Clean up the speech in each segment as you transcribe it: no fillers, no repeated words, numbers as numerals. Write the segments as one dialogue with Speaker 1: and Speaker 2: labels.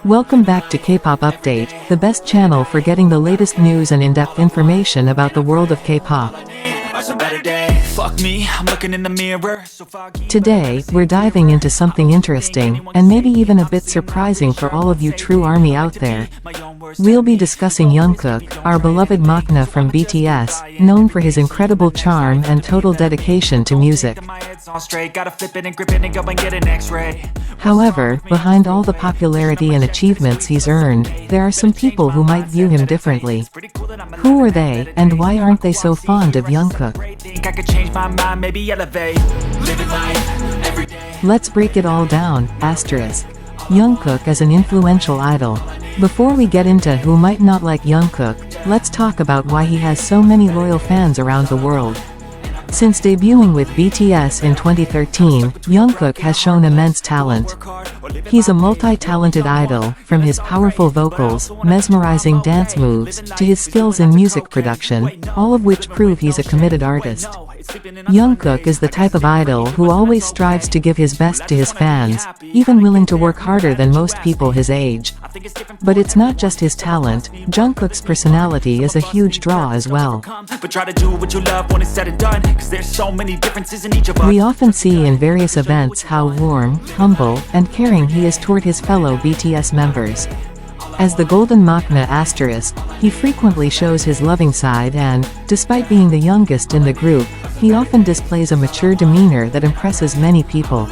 Speaker 1: Welcome back to K-pop Update, the best channel for getting the latest news and in-depth information about the world of K-pop. Today, we're diving into something interesting, and maybe even a bit surprising for all of you true ARMY out there. We'll be discussing Jungkook, our beloved maknae from BTS, known for his incredible charm and total dedication to music. However, behind all the popularity and achievements he's earned, there are some people who might view him differently. Who are they, and why aren't they so fond of Jungkook? Let's break it all down. Jungkook as an influential idol. Before we get into who might not like Jungkook, let's talk about why he has so many loyal fans around the world. Since debuting with BTS in 2013, Jungkook has shown immense talent. He's a multi-talented idol, from his powerful vocals, mesmerizing dance moves, to his skills in music production, all of which prove he's a committed artist. Jungkook is the type of idol who always strives to give his best to his fans, even willing to work harder than most people his age. But it's not just his talent, Jungkook's personality is a huge draw as well. We often see in various events how warm, humble, and caring he is toward his fellow BTS members. As the golden maknae he frequently shows his loving side and, despite being the youngest in the group, he often displays a mature demeanor that impresses many people.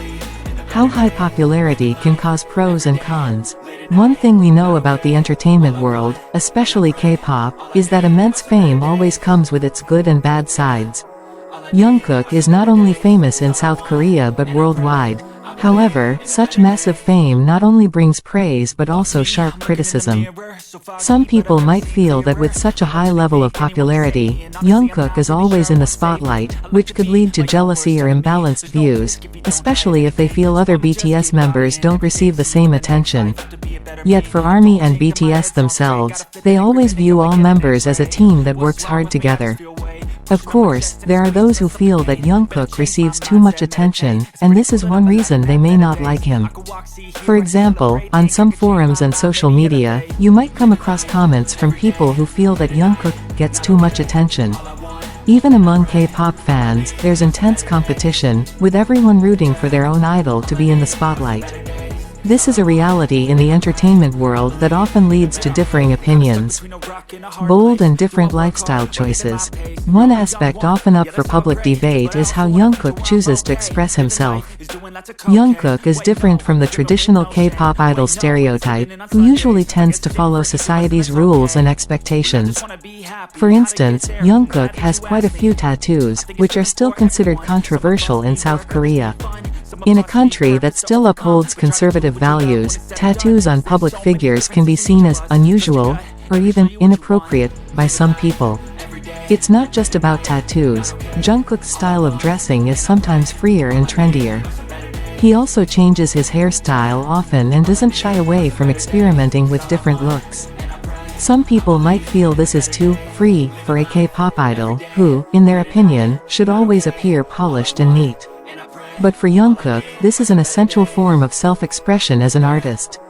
Speaker 1: How high popularity can cause pros and cons. One thing we know about the entertainment world, especially K-pop, is that immense fame always comes with its good and bad sides. Jungkook is not only famous in South Korea but worldwide. However, such massive fame not only brings praise but also sharp criticism. Some people might feel that with such a high level of popularity, Jungkook is always in the spotlight, which could lead to jealousy or imbalanced views, especially if they feel other BTS members don't receive the same attention. Yet for ARMY and BTS themselves, they always view all members as a team that works hard together. Of course, there are those who feel that Jungkook receives too much attention, and this is one reason they may not like him. For example, on some forums and social media, you might come across comments from people who feel that Jungkook gets too much attention. Even among K-pop fans, there's intense competition, with everyone rooting for their own idol to be in the spotlight. This is a reality in the entertainment world that often leads to differing opinions. Bold and different lifestyle choices. One aspect often up for public debate is how Jungkook chooses to express himself. Jungkook is different from the traditional K-pop idol stereotype, who usually tends to follow society's rules and expectations. For instance, Jungkook has quite a few tattoos, which are still considered controversial in South Korea. In a country that still upholds conservative values, tattoos on public figures can be seen as unusual, or even inappropriate, by some people. It's not just about tattoos. Jungkook's style of dressing is sometimes freer and trendier. He also changes his hairstyle often and doesn't shy away from experimenting with different looks. Some people might feel this is too free for a K-pop idol, who, in their opinion, should always appear polished and neat. But for Jungkook, this is an essential form of self-expression as an artist.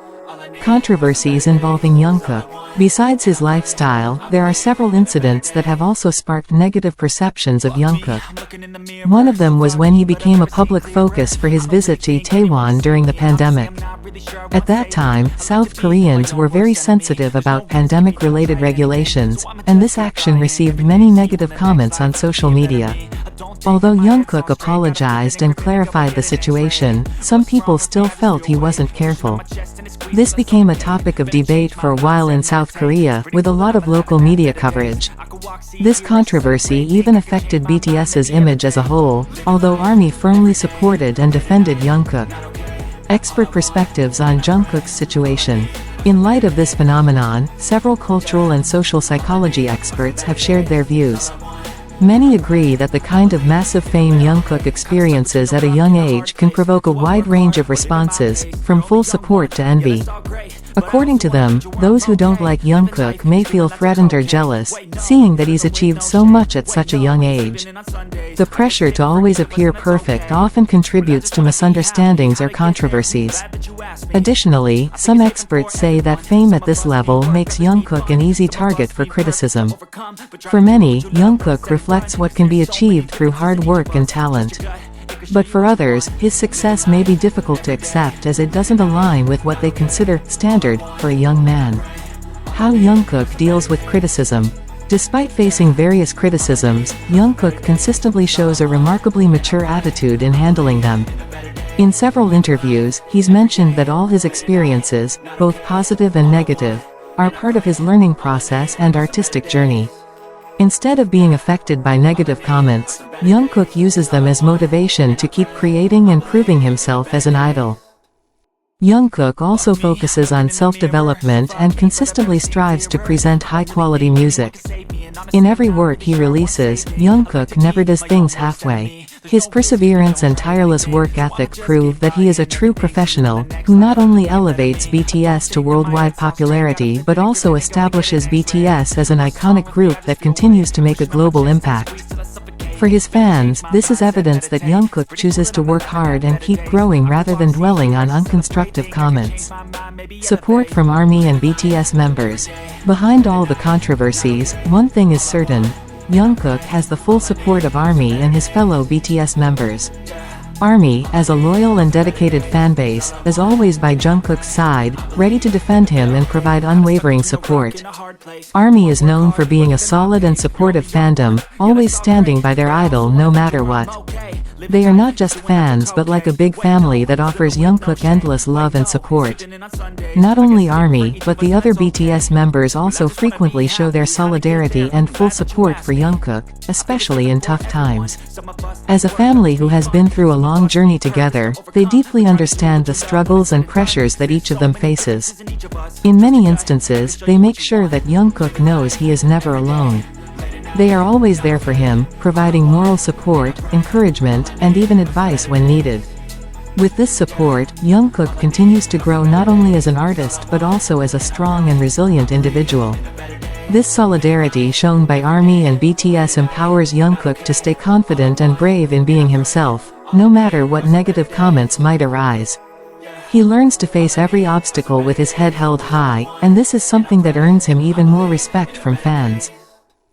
Speaker 1: Controversies involving Jungkook. Besides his lifestyle, there are several incidents that have also sparked negative perceptions of Jungkook. One of them was when he became a public focus for his visit to Itaewon during the pandemic. At that time, South Koreans were very sensitive about pandemic-related regulations, and this action received many negative comments on social media. Although Jungkook apologized and clarified the situation, some people still felt he wasn't careful. This became a topic of debate for a while in South Korea, with a lot of local media coverage. This controversy even affected BTS's image as a whole, although ARMY firmly supported and defended Jungkook. Expert perspectives on Jungkook's situation. In light of this phenomenon, several cultural and social psychology experts have shared their views. Many agree that the kind of massive fame Jungkook experiences at a young age can provoke a wide range of responses, from full support to envy. According to them, those who don't like Jungkook may feel threatened or jealous, seeing that he's achieved so much at such a young age. The pressure to always appear perfect often contributes to misunderstandings or controversies. Additionally, some experts say that fame at this level makes Jungkook an easy target for criticism. For many, Jungkook reflects what can be achieved through hard work and talent. But for others, his success may be difficult to accept as it doesn't align with what they consider standard for a young man. How Jungkook deals with criticism. Despite facing various criticisms, Jungkook consistently shows a remarkably mature attitude in handling them. In several interviews, he's mentioned that all his experiences, both positive and negative, are part of his learning process and artistic journey. Instead of being affected by negative comments, Jungkook uses them as motivation to keep creating and proving himself as an idol. Jungkook also focuses on self-development and consistently strives to present high-quality music. In every work he releases, Jungkook never does things halfway. His perseverance and tireless work ethic prove that he is a true professional, who not only elevates BTS to worldwide popularity but also establishes BTS as an iconic group that continues to make a global impact. For his fans, this is evidence that Jungkook chooses to work hard and keep growing rather than dwelling on unconstructive comments. Support from ARMY and BTS members. Behind all the controversies, one thing is certain: Jungkook has the full support of ARMY and his fellow BTS members. ARMY, as a loyal and dedicated fanbase, is always by Jungkook's side, ready to defend him and provide unwavering support. ARMY is known for being a solid and supportive fandom, always standing by their idol no matter what. They are not just fans but like a big family that offers Jungkook endless love and support. Not only ARMY, but the other BTS members also frequently show their solidarity and full support for Jungkook, especially in tough times. As a family who has been through a long journey together, they deeply understand the struggles and pressures that each of them faces. In many instances, they make sure that Jungkook knows he is never alone. They are always there for him, providing moral support, encouragement, and even advice when needed. With this support, Jungkook continues to grow not only as an artist but also as a strong and resilient individual. This solidarity shown by ARMY and BTS empowers Jungkook to stay confident and brave in being himself, no matter what negative comments might arise. He learns to face every obstacle with his head held high, and this is something that earns him even more respect from fans.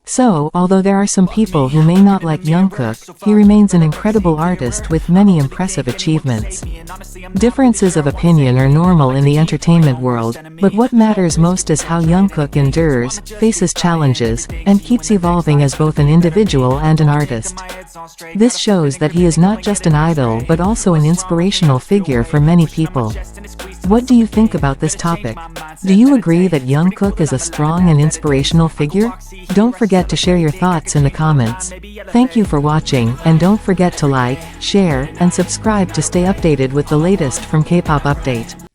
Speaker 1: So, although there are some people who may not like Jungkook, he remains an incredible artist with many impressive achievements. Differences of opinion are normal in the entertainment world, but what matters most is how Jungkook endures, faces challenges, and keeps evolving as both an individual and an artist. This shows that he is not just an idol but also an inspirational figure for many people. What do you think about this topic? Do you agree that Jungkook is a strong and inspirational figure? Don't forget to share your thoughts in the comments. Thank you for watching, and don't forget to like, share, and subscribe to stay updated with the latest from K-pop Update.